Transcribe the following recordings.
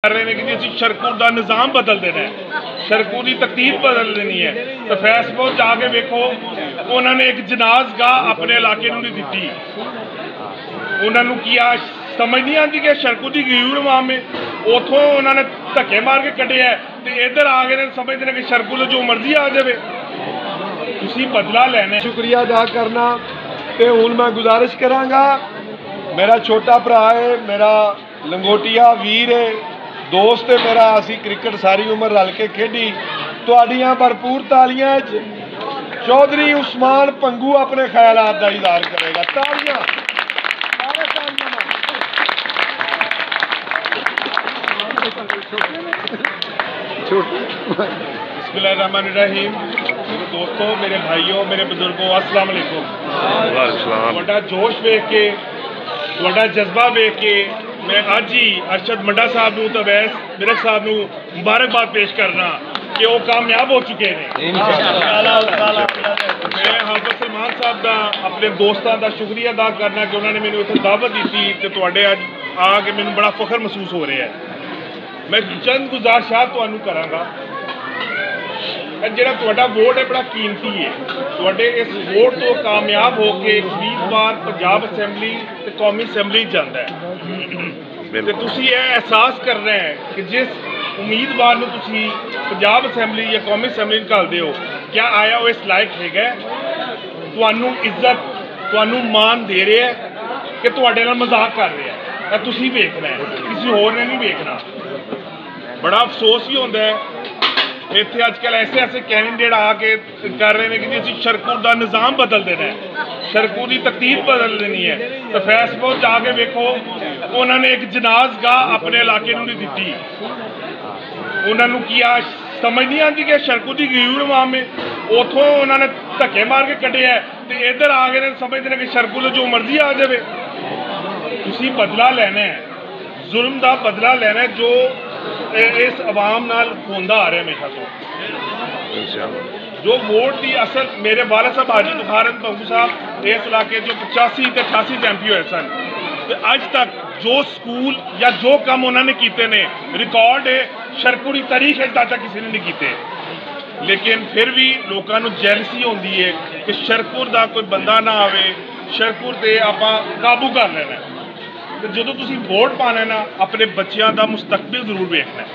कर रहे हैं कि जी शरकूर का निज़ाम बदल देना है, शरकूर की तकदीर बदल देनी है। तो फैसबुक जाके वेखो, उन्होंने एक जनाजगाह अपने इलाके नहीं दी। उन्होंने किया समझ नहीं आती कि शरकूर की गयूर अवाम में उतों उन्होंने धक्के मार के कटे है, तो इधर आ गए समझते हैं कि शरकूर जो मर्जी आ जाए, तुसी बदला लेना। शुक्रिया अदा करना। तो हूँ मैं गुजारिश कराँगा, मेरा छोटा भरा है, मेरा लंगोटिया वीर है, दोस्त है मेरा, असी क्रिकेट सारी उम्र रल के खेडी। तुहाडियां भरपूर तालियां चौधरी उस्मान पंगू अपने ख्यालात का इजहार करेगा। तालियां बिस्मिल्लाहिर्रहमानिर्रहीम। दोस्तों, मेरे भाइयों, मेरे बुजुर्गों, अस्सलाम वालेकुम। तुहाडा जोश वेख के, तुहाडा जज्बा वेख के मैं अज ही अरशद मंडा साहब नूं ते अवैस विरक साहब नूं मुबारकबाद पेश करना कि वो कामयाब हो चुके हैं। मैं हाफिज सलमान साहब का, अपने दोस्तों का शुक्रिया अदा करना कि उन्होंने मैंने इत्थे दावत दी थी, तो तुहाडे अज आके मैंने बड़ा फखर महसूस हो रहा है। मैं चंद गुजारिशात तुहानूं करांगा। जिहड़ा तुहाडा वोट है बड़ा कीमती है। तुहाडे इस वोट तो कामयाब होकर 20 बार पंजाब असैम्बली ते कौमी असैम्बली जाता है। तो तुसी ये एहसास कर रहे हैं कि जिस उम्मीदवार नूं तुसी पंजाब असैम्बली या कौमी असैम्बली निकालते हो, क्या आया वो इस लायक है, तुहानूं इज्जत, तुहानूं मान दे रहा है कि तुहाडे नाल मजाक कर रहा है। तुसी वेखना है, किसी होर ने नहीं वेखना। बड़ा अफसोस ही होता है इतने अजकल ऐसे कैंडिडेट आके कर रहे हैं कि जी शरकूर का निज़ाम बदल देना है, शरकूर की तकदीर बदल देनी है। तो फैसबुक जाके वेखो, उन्होंने एक जनाजगाह अपने इलाके नहीं दी। उन्होंने किया समझ नहीं आती कि शरकूर की गयूर अवाम में उतों उन्होंने धक्के मार के कटे है, तो इधर आ गए समझते हैं कि शरकूर जो मर्जी आ जाए। तुसी बदला लेना है, जुल्म का बदला लेना है जो इस अवाम नाल होंदा आ रहा हमेशा तो। जो वोट की असल, मेरे वाला साहब हाजी तुखार पंगू साहब इस इलाके जो 85 ते 88 एमपी हुए सन, तो अज तक जो स्कूल या जो काम उन्होंने किए ने रिकॉर्ड है शरकूर की तारीख अज तक किसी ने नहीं किए। लेकिन फिर भी लोगों को जैलसी होती है कि शरकूर का कोई बंदा ना आवे, शरकूर से आप काबू कर लेना। तो जो तुसी वोट पाना ना, अपने बच्चों का मुस्तकबिल जरूर वेखना है।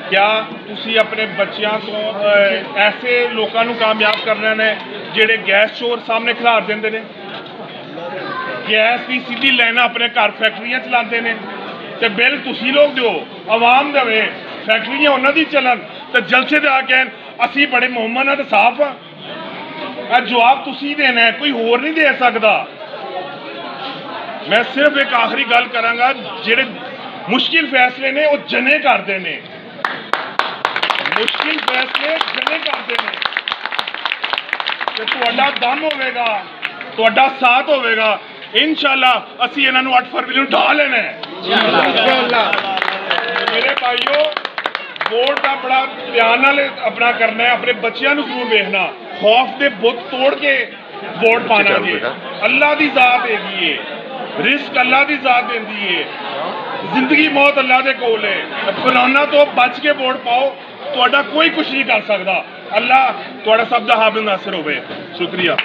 क्या तुसी अपने बच्चों को ऐसे लोगों को कामयाब करना है जिहड़े गैस चोर सामने खिलार देंदे ने, गैस की सीधी लाइन अपने घर फैक्ट्रियां चलाते हैं, तो बिल तुसी लोग दो, आवाम देवे, फैक्ट्रियां उन्होंने दी चलन, तो जलसे दे आके असी बड़े मोहम्मद हाँ तो साफ हाँ। जवाब तुसी देना है, कोई होर नहीं दे सकता। मैं सिर्फ एक आखिरी गल करांगा, जिहड़े मुश्किल फैसले ने वो जने करते हैं, मुश्किल फैसले जने करते हैं। तो तुहाडा दम होवेगा, तुहाडा साथ होवेगा, इंशाअल्लाह असी इन्हां नूं 8 फरवरी नूं ढा लेना है इंशाअल्लाह। मेरे भाइयों, वोट का बड़ा ध्यान नाल अपना करना है, अपने बच्चों को जरूर देखना, खौफ के बुत तोड़ के वोट पाना जी। अल्लाह की जात हैगी, रिस्क अल्लाह की जात देती है, जिंदगी मौत अल्लाह के कोल है। फिरौना तो बच के वोट पाओ, तुहाडा कोई कुछ नहीं कर सकता। अल्लाह तुहाडा सब दा हाफिज़ नासिर होवे। शुक्रिया।